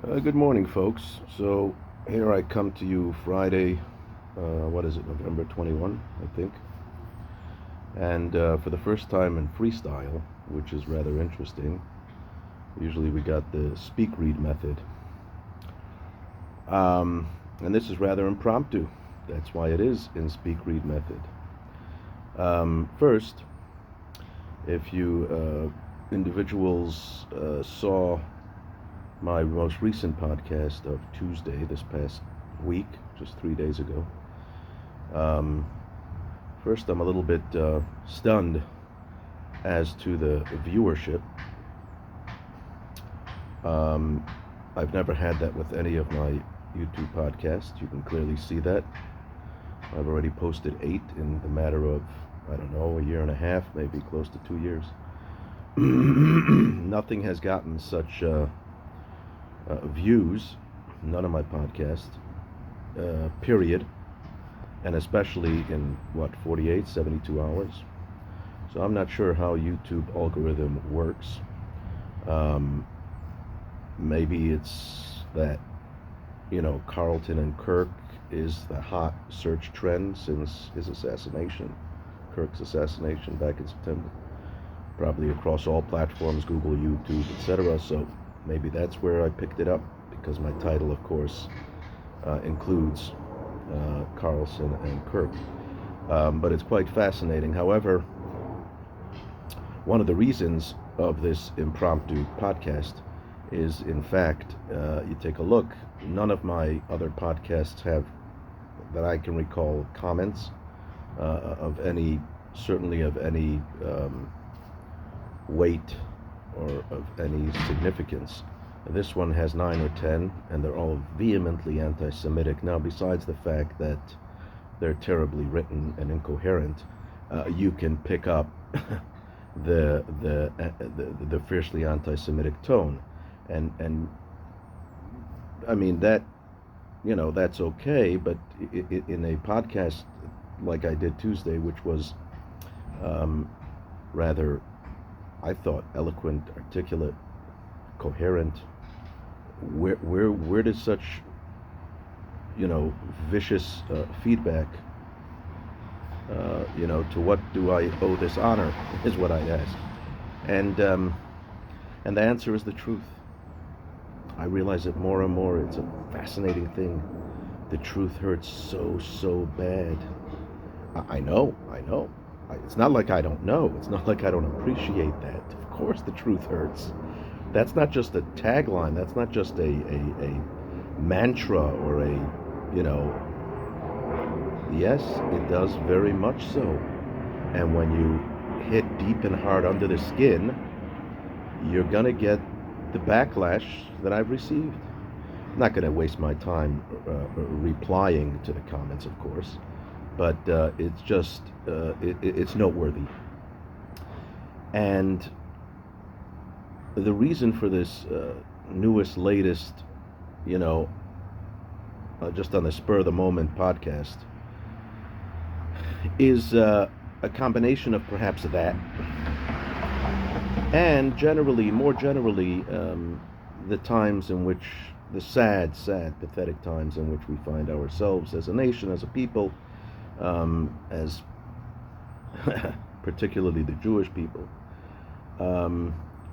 Good morning, folks. So here I come to you Friday, what is it, November 21, I think. And for the first time in freestyle, which is rather interesting. Usually we got the speak read method. And this is rather impromptu. That's why it is in speak read method. First, if you individuals saw my most recent podcast of Tuesday, this past week, just 3 days ago. First, I'm a little bit stunned as to the viewership. I've never had that with any of my YouTube podcasts. You can clearly see that. I've already posted 8 in the matter of, I don't know, a year and a half, maybe close to 2 years. Nothing has gotten such views, none of my podcasts, period, and especially in 48, 72 hours. So I'm not sure how YouTube algorithm works. Maybe it's that, Carlton and Kirk is the hot search trend since his assassination, Kirk's assassination back in September. Probably across all platforms, Google, YouTube, etc. So maybe that's where I picked it up, because my title, of course, includes Carlson and Kirk. But it's quite fascinating. However, one of the reasons of this impromptu podcast is, in fact, you take a look, none of my other podcasts have, that I can recall, comments of any, certainly of any weight or of any significance. This one has 9 or 10, and they're all vehemently anti-Semitic. Now, besides the fact that they're terribly written and incoherent, you can pick up the fiercely anti-Semitic tone, and I mean that, that's okay. But in a podcast like I did Tuesday, which was rather, I thought, eloquent, articulate, coherent, where does such, vicious feedback, to what do I owe this honor, is what I'd ask. And the answer is the truth. I realize it more and more. It's a fascinating thing. The truth hurts so bad. I know. It's not like I don't know. It's not like I don't appreciate that. Of course the truth hurts. That's not just a tagline. That's not just a mantra or yes, it does very much so. And when you hit deep and hard under the skin, you're going to get the backlash that I've received. I'm not going to waste my time replying to the comments, of course, but it's just, it's noteworthy. And the reason for this latest, just on the spur of the moment podcast, is a combination of perhaps that, and more generally, the times in which, the sad, pathetic times in which we find ourselves as a nation, as a people, as particularly the Jewish people.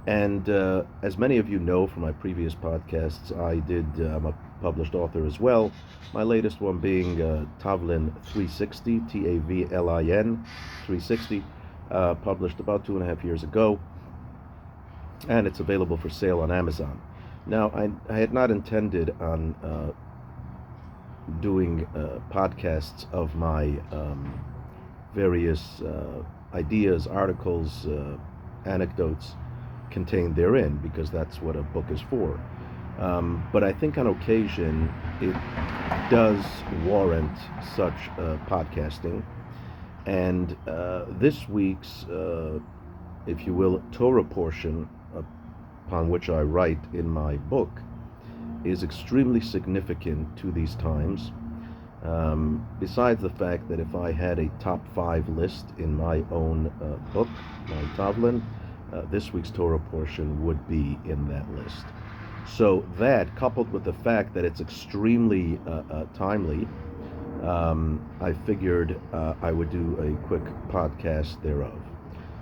And as many of you know from my previous podcasts, I'm a published author as well. My latest one being Tavlin 360, Tavlin 360, published about 2.5 years ago, and it's available for sale on Amazon. Now, I had not intended on doing podcasts of my various ideas, articles, anecdotes contained therein, because that's what a book is for. But I think on occasion it does warrant such podcasting. And this week's, if you will, Torah portion upon which I write in my book is extremely significant to these times. Besides the fact that if I had a top 5 list in my own book, my Tavlin, this week's Torah portion would be in that list. So that, coupled with the fact that it's extremely timely, I figured I would do a quick podcast thereof.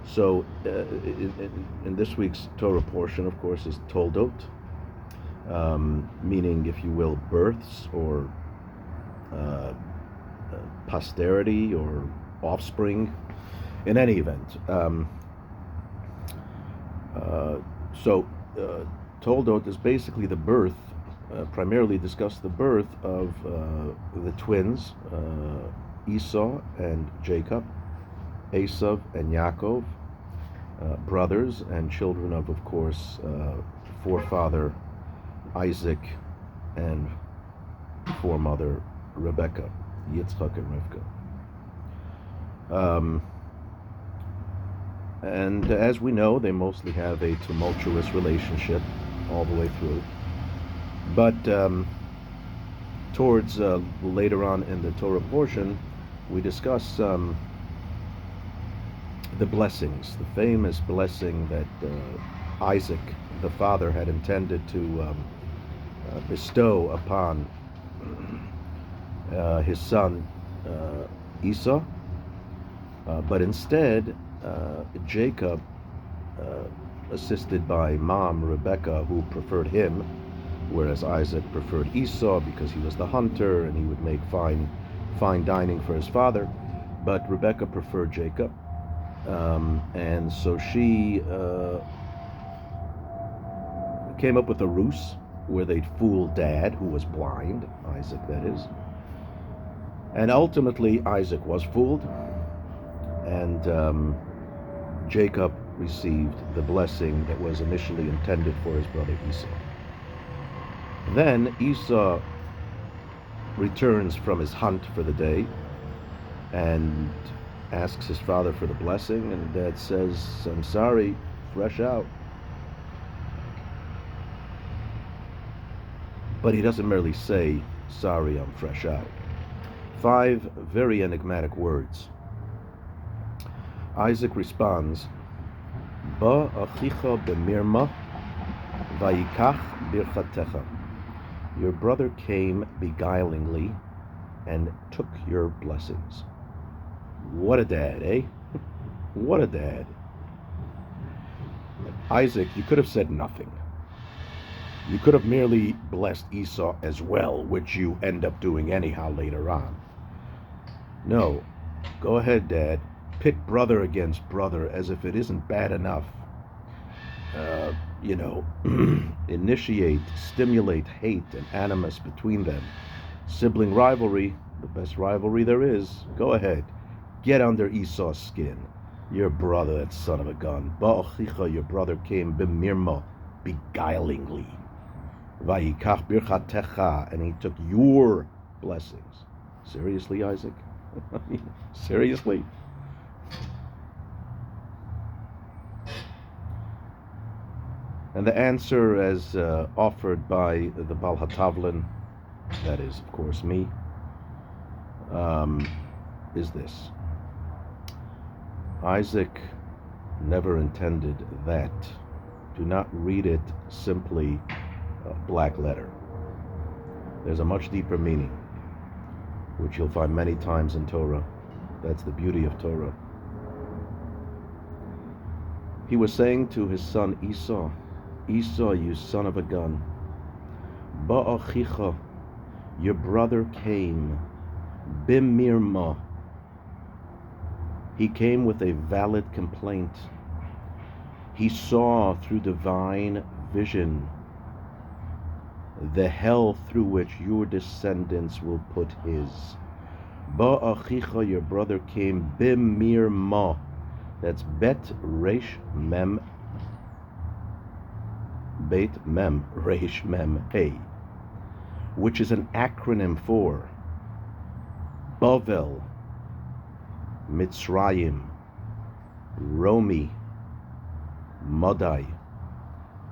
So, in this week's Torah portion, of course, is Toldot, meaning, if you will, births or uh, posterity or offspring. In any event, uh, so Toldot is basically the birth, primarily discuss the birth of the twins, Esau and Jacob, Esav and Yaakov, brothers and children of course, forefather Isaac and foremother Rebecca, Yitzchak and Rivka. And as we know, they mostly have a tumultuous relationship all the way through. But towards later on in the Torah portion, we discuss the blessings, the famous blessing that Isaac, the father, had intended to bestow upon his son Esau, but instead Jacob, assisted by mom Rebecca, who preferred him, whereas Isaac preferred Esau because he was the hunter and he would make fine dining for his father, but Rebecca preferred Jacob, and so she came up with a ruse where they'd fool Dad, who was blind, Isaac that is, and ultimately Isaac was fooled, and Jacob received the blessing that was initially intended for his brother Esau. Then Esau returns from his hunt for the day and asks his father for the blessing, and Dad says, "I'm sorry, fresh out." But he doesn't merely say, "Sorry, I'm fresh out." 5 very enigmatic words. Isaac responds, "Ba achicha b'mirma, vayikach birchatecha." Your brother came beguilingly and took your blessings. What a dad, eh? What a dad. Isaac, you could have said nothing. You could have merely blessed Esau as well, which you end up doing anyhow later on. No, go ahead, Dad. Pit brother against brother as if it isn't bad enough. Initiate, stimulate hate and animus between them. Sibling rivalry, the best rivalry there is. Go ahead. Get under Esau's skin. Your brother, that son of a gun. Ba'achicha, your brother came b'mirma, beguilingly. Vayikach birchatecha, and he took your blessings. Seriously, Isaac? Seriously? And the answer, as offered by the Baal HaTavlin, that is, of course, me, is this. Isaac never intended that. Do not read it simply black letter. There's a much deeper meaning, which you'll find many times in Torah. That's the beauty of Torah. He was saying to his son Esau, "Esau, you son of a gun, Ba'achicha, your brother came, b'mirma." He came with a valid complaint. He saw through divine vision the hell through which your descendants will put his. Ba'achicha, your brother came, b'mirma. That's Bet Resh Mem Beit Mem Resh Mem Hey, which is an acronym for Bavel, Mitzrayim, Romi, Madai,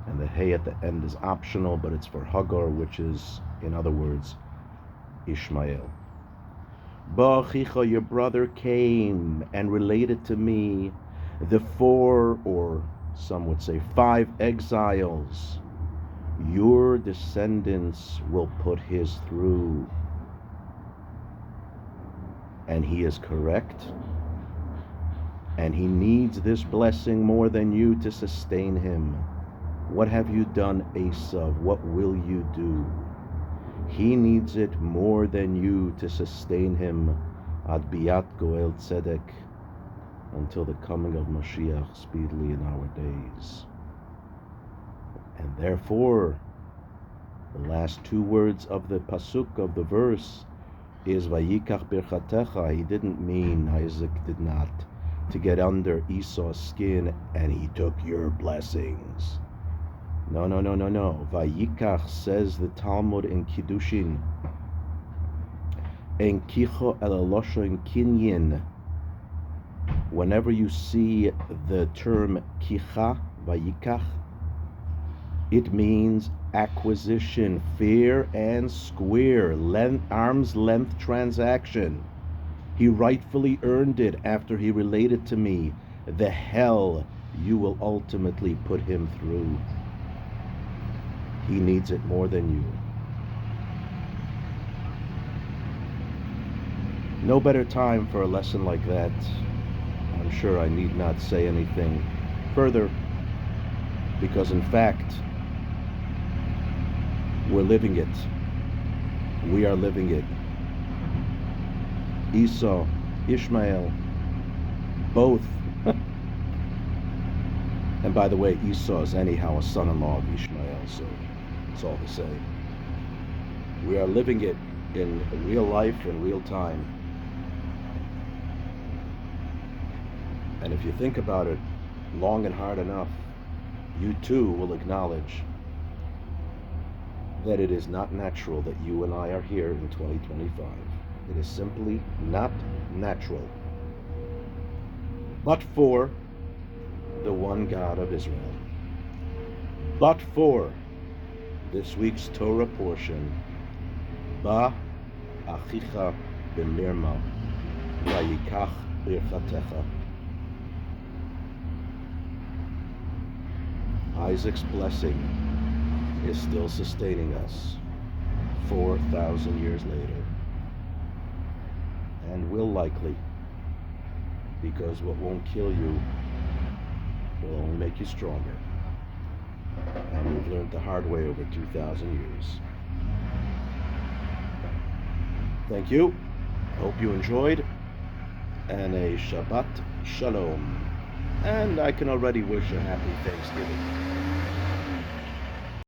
and the Hey at the end is optional, but it's for Hagar, which is, in other words, Ishmael. Ba'achicha, your brother came and related to me the 4, or some would say 5 exiles Your descendants will put his through. And he is correct. And he needs this blessing more than you to sustain him. What have you done, Esav? What will you do? He needs it more than you to sustain him. Ad biat goel tzedek, until the coming of Mashiach speedily in our days. And therefore, the last two words of the pasuk of the verse is Vayikach birchatecha. He didn't mean, Isaac did not, to get under Esau's skin and he took your blessings. No. Vayikach, says the Talmud in Kiddushin, en kicho elalosho kinyin. Whenever you see the term kicha, vayikach, it means acquisition, fair and square, arm's length transaction. He rightfully earned it after he related to me the hell you will ultimately put him through. He needs it more than you. No better time for a lesson like that. I'm sure I need not say anything further, because in fact, we're living it. We are living it. Esau, Ishmael, both. And by the way, Esau is anyhow a son-in-law of Ishmael, so it's all the same. We are living it in real life, in real time. And if you think about it long and hard enough, you too will acknowledge that it is not natural that you and I are here in 2025. It is simply not natural. But for the one God of Israel. But for this week's Torah portion, Ba achicha b'mirma vayikach birchatecha. Isaac's blessing is still sustaining us 4,000 years later, and will likely, because what won't kill you will only make you stronger. And we've learned the hard way over 2,000 years. Thank you. Hope you enjoyed. And a Shabbat Shalom. And I can already wish a happy Thanksgiving.